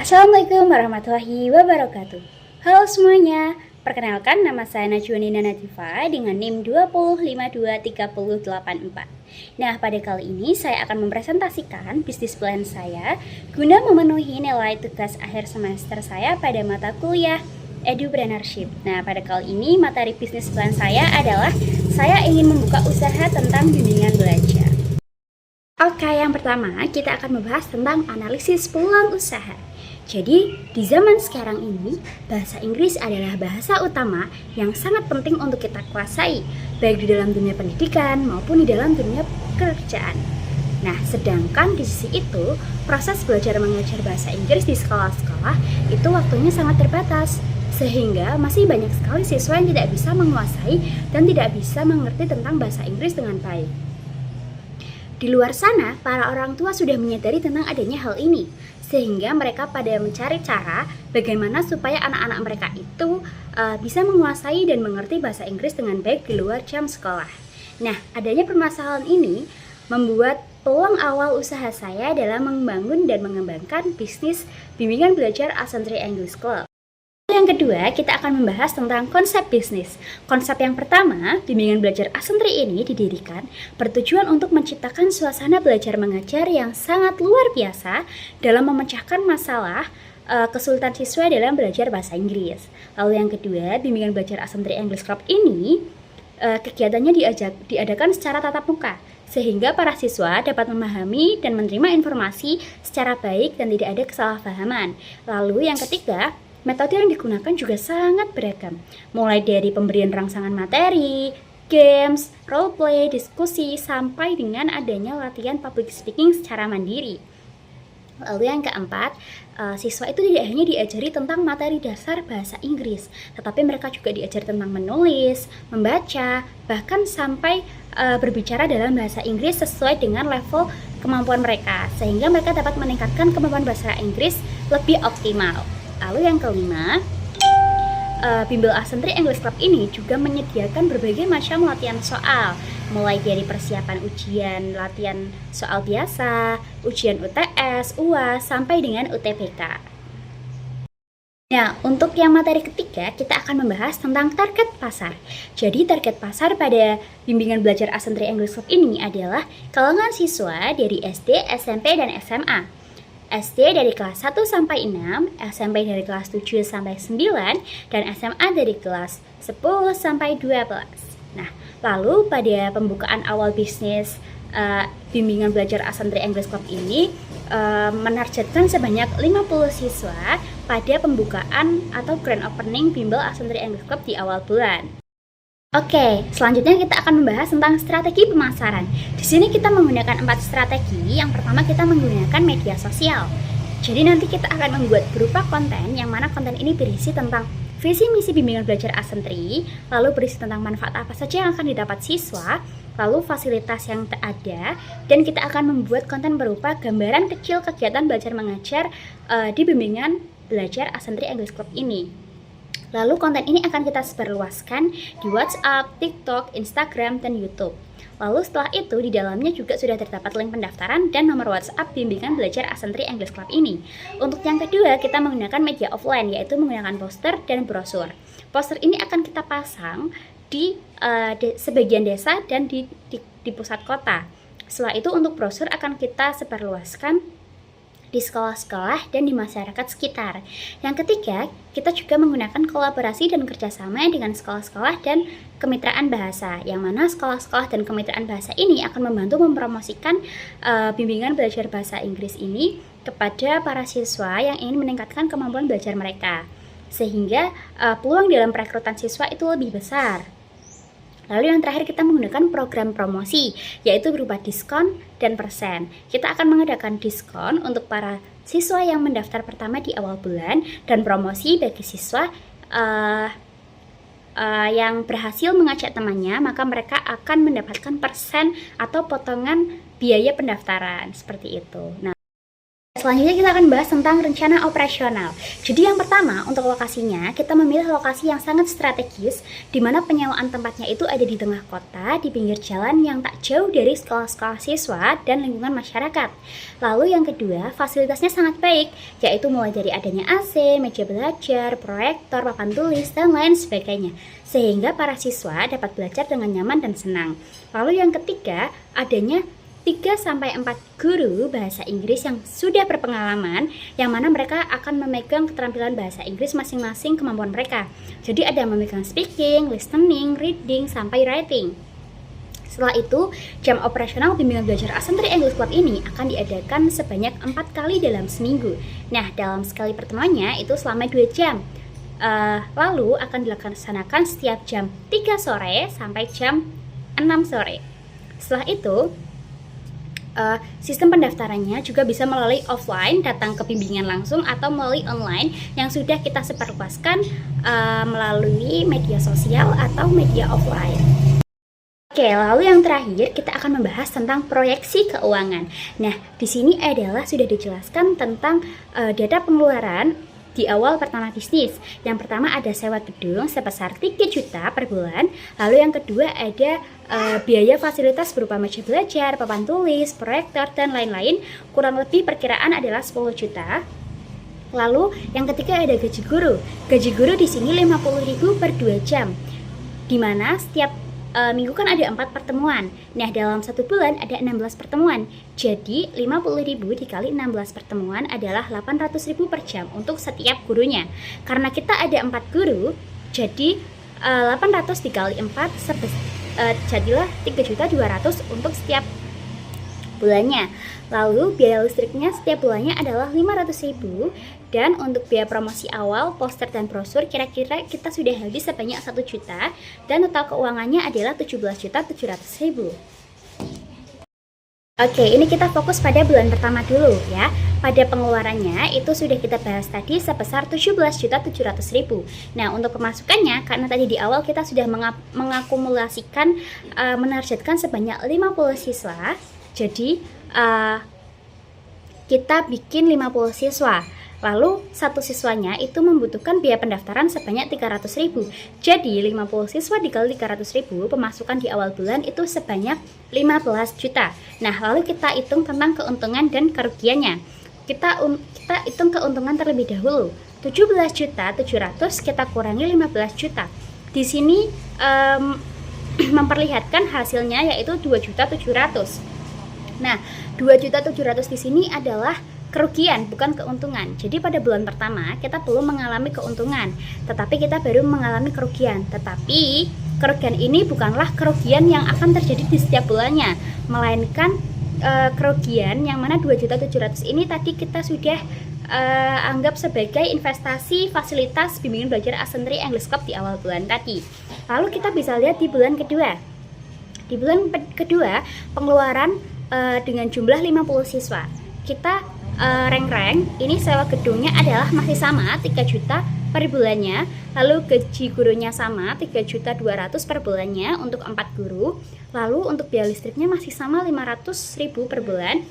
Assalamualaikum warahmatullahi wabarakatuh. Halo semuanya, perkenalkan nama saya Najwa Nina Nadifa dengan NIM 205230884. Nah, pada kali ini saya akan mempresentasikan bisnis plan saya guna memenuhi nilai tugas akhir semester saya pada mata kuliah Edupreneurship. Nah, pada kali ini materi bisnis plan saya adalah saya ingin membuka usaha tentang bimbingan belajar. Oke, yang pertama kita akan membahas tentang analisis peluang usaha. Jadi, di zaman sekarang ini, bahasa Inggris adalah bahasa utama yang sangat penting untuk kita kuasai, baik di dalam dunia pendidikan maupun di dalam dunia pekerjaan. Nah, sedangkan di sisi itu, proses belajar mengajar bahasa Inggris di sekolah-sekolah itu waktunya sangat terbatas, sehingga masih banyak sekali siswa yang tidak bisa menguasai dan tidak bisa mengerti tentang bahasa Inggris dengan baik. Di luar sana, para orang tua sudah menyadari tentang adanya hal ini, sehingga mereka pada mencari cara bagaimana supaya anak-anak mereka itu bisa menguasai dan mengerti bahasa Inggris dengan baik di luar jam sekolah. Nah, adanya permasalahan ini membuat peluang awal usaha saya adalah membangun dan mengembangkan bisnis bimbingan belajar Ascentry English Club. Yang kedua, kita akan membahas tentang konsep bisnis. Konsep yang pertama, bimbingan belajar Ascentry ini didirikan bertujuan untuk menciptakan suasana belajar mengajar yang sangat luar biasa dalam memecahkan masalah kesulitan siswa dalam belajar bahasa Inggris. Lalu yang kedua, bimbingan belajar Ascentry English Club ini kegiatannya diadakan secara tatap muka, sehingga para siswa dapat memahami dan menerima informasi secara baik dan tidak ada kesalahpahaman. Lalu yang ketiga, metode yang digunakan juga sangat beragam, mulai dari pemberian rangsangan materi, games, roleplay, diskusi, sampai dengan adanya latihan public speaking secara mandiri. Lalu yang keempat, siswa itu tidak hanya diajari tentang materi dasar bahasa Inggris, tetapi mereka juga diajari tentang menulis, membaca, bahkan sampai berbicara dalam bahasa Inggris sesuai dengan level kemampuan mereka, sehingga mereka dapat meningkatkan kemampuan bahasa Inggris lebih optimal. Lalu yang kelima, Bimbel Ascentry English Club ini juga menyediakan berbagai macam latihan soal, mulai dari persiapan ujian, latihan soal biasa, ujian UTS, UAS, sampai dengan UTBK. Nah, untuk yang materi ketiga, kita akan membahas tentang target pasar. Jadi, target pasar pada bimbingan belajar Ascentry English Club ini adalah kalangan siswa dari SD, SMP, dan SMA. SD dari kelas 1 sampai 6, SMP dari kelas 7 sampai 9, dan SMA dari kelas 10 sampai 12. Nah, lalu pada pembukaan awal bisnis bimbingan belajar Ascentry English Club ini menargetkan sebanyak 50 siswa pada pembukaan atau grand opening bimbel Ascentry English Club di awal bulan. Oke, selanjutnya kita akan membahas tentang strategi pemasaran. Di sini kita menggunakan 4 strategi. Yang pertama kita menggunakan media sosial. Jadi nanti kita akan membuat berupa konten yang mana konten ini berisi tentang visi misi bimbingan belajar Ascentry, lalu berisi tentang manfaat apa saja yang akan didapat siswa, lalu fasilitas yang ada, dan kita akan membuat konten berupa gambaran kecil kegiatan belajar mengajar di bimbingan belajar Ascentry English Club ini. Lalu konten ini akan kita sebarluaskan di WhatsApp, TikTok, Instagram, dan YouTube. Lalu setelah itu di dalamnya juga sudah terdapat link pendaftaran dan nomor WhatsApp bimbingan belajar Ascentry English Club ini. Untuk yang kedua kita menggunakan media offline, yaitu menggunakan poster dan brosur. Poster ini akan kita pasang di sebagian desa dan di pusat kota. Setelah itu untuk brosur akan kita sebarluaskan di sekolah-sekolah dan di masyarakat sekitar. Yang ketiga, kita juga menggunakan kolaborasi dan kerjasama dengan sekolah-sekolah dan kemitraan bahasa, yang mana sekolah-sekolah dan kemitraan bahasa ini akan membantu mempromosikan bimbingan belajar bahasa Inggris ini kepada para siswa yang ingin meningkatkan kemampuan belajar mereka, sehingga peluang dalam perekrutan siswa itu lebih besar. Lalu yang terakhir kita menggunakan program promosi, yaitu berupa diskon dan persen. Kita akan mengadakan diskon untuk para siswa yang mendaftar pertama di awal bulan, dan promosi bagi siswa yang berhasil mengajak temannya, maka mereka akan mendapatkan persen atau potongan biaya pendaftaran, seperti itu. Nah, Selanjutnya kita akan bahas tentang rencana operasional. Jadi yang pertama, untuk lokasinya, kita memilih lokasi yang sangat strategis, di mana penyewaan tempatnya itu ada di tengah kota, di pinggir jalan yang tak jauh dari sekolah-sekolah siswa dan lingkungan masyarakat. Lalu yang kedua, fasilitasnya sangat baik, yaitu mulai dari adanya AC, meja belajar, proyektor, papan tulis, dan lain sebagainya, sehingga para siswa dapat belajar dengan nyaman dan senang. Lalu yang ketiga, adanya 3-4 guru bahasa Inggris yang sudah berpengalaman, yang mana mereka akan memegang keterampilan bahasa Inggris masing-masing kemampuan mereka. Jadi ada yang memegang speaking, listening, reading, sampai writing. Setelah itu, jam operasional bimbingan belajar Ascentri English Club ini akan diadakan sebanyak 4 kali dalam seminggu. Nah, dalam sekali pertemuannya itu selama 2 jam. Lalu akan dilaksanakan setiap jam 3 sore sampai jam 6 sore. Setelah itu, sistem pendaftarannya juga bisa melalui offline, datang ke bimbingan langsung, atau melalui online yang sudah kita sebarluaskan melalui media sosial atau media offline. Oke, lalu yang terakhir kita akan membahas tentang proyeksi keuangan. Nah, di sini adalah sudah dijelaskan tentang data pengeluaran di awal pertama bisnis. Yang pertama ada sewa gedung sebesar 3 juta per bulan. Lalu yang kedua ada biaya fasilitas berupa meja belajar, papan tulis, proyektor, dan lain-lain. Kurang lebih perkiraan adalah 10 juta. Lalu yang ketiga ada gaji guru. Gaji guru di sini 50.000 per 2 jam. Dimana setiap minggu kan ada 4 pertemuan. Nah, dalam 1 bulan ada 16 pertemuan. Jadi 50.000 dikali 16 pertemuan adalah 800.000 per jam untuk setiap gurunya. Karena kita ada 4 guru, jadi 800 dikali 4 jadilah 3.200.000 untuk setiap bulannya. Lalu biaya listriknya setiap bulannya adalah 500.000, dan untuk biaya promosi awal, poster dan brosur kira-kira kita sudah habis sebanyak 1 juta, dan total keuangannya adalah 17.700.000. Oke, ini kita fokus pada bulan pertama dulu ya. Pada pengeluarannya itu sudah kita bahas tadi sebesar 17.700.000. Nah, untuk pemasukannya, karena tadi di awal kita sudah mengakumulasikan menargetkan sebanyak 50 siswa. Jadi kita bikin 50 siswa. Lalu satu siswanya itu membutuhkan biaya pendaftaran sebanyak 300.000. Jadi 50 siswa dikali 300.000, pemasukan di awal bulan itu sebanyak 15 juta. Nah, lalu kita hitung tentang keuntungan dan kerugiannya. Kita hitung keuntungan terlebih dahulu. 17.700.000 kita kurangi 15 juta. Di sini memperlihatkan hasilnya yaitu 2.700.000. Nah, 2.700.000 di sini adalah kerugian, bukan keuntungan. Jadi pada bulan pertama kita belum mengalami keuntungan, tetapi kita baru mengalami kerugian. Tetapi kerugian ini bukanlah kerugian yang akan terjadi di setiap bulannya, melainkan kerugian yang mana 2.700.000 ini tadi kita sudah anggap sebagai investasi fasilitas bimbingan belajar Ascentri English Club di awal bulan tadi. Lalu kita bisa lihat di bulan kedua. Di bulan kedua pengeluaran dengan jumlah 50 siswa. Kita reng-reng, ini sewa gedungnya adalah masih sama 3 juta per bulannya. Lalu gaji gurunya sama 3.200.000 per bulannya untuk 4 guru. Lalu untuk biaya listriknya masih sama 500.000 per bulan.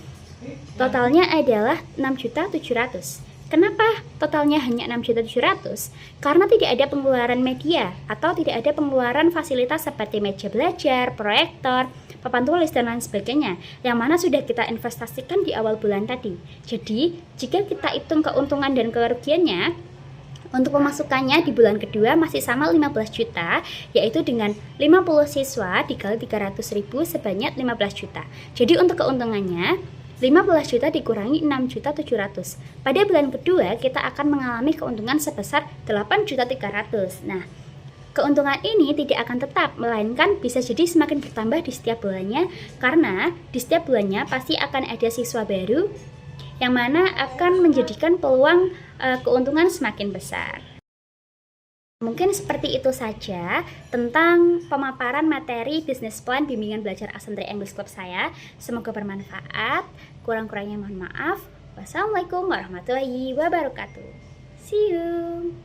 Totalnya adalah 6.700.000. Kenapa totalnya hanya 6.700.000? Karena tidak ada pengeluaran media atau tidak ada pengeluaran fasilitas seperti meja belajar, proyektor, papan tulis, dan lain sebagainya, yang mana sudah kita investasikan di awal bulan tadi. Jadi, jika kita hitung keuntungan dan kerugiannya, untuk pemasukannya di bulan kedua masih sama 15 juta, yaitu dengan 50 siswa dikali 300.000 sebanyak 15 juta. Jadi untuk keuntungannya 15 juta dikurangi 6.700.000. Pada bulan kedua kita akan mengalami keuntungan sebesar 8.300.000. Nah, keuntungan ini tidak akan tetap, melainkan bisa jadi semakin bertambah di setiap bulannya, karena di setiap bulannya pasti akan ada siswa baru yang mana akan menjadikan peluang keuntungan semakin besar. Mungkin seperti itu saja tentang pemaparan materi bisnis plan bimbingan belajar Ascentri English Club saya. Semoga bermanfaat. Kurang-kurangnya mohon maaf. Wassalamualaikum warahmatullahi wabarakatuh. See you.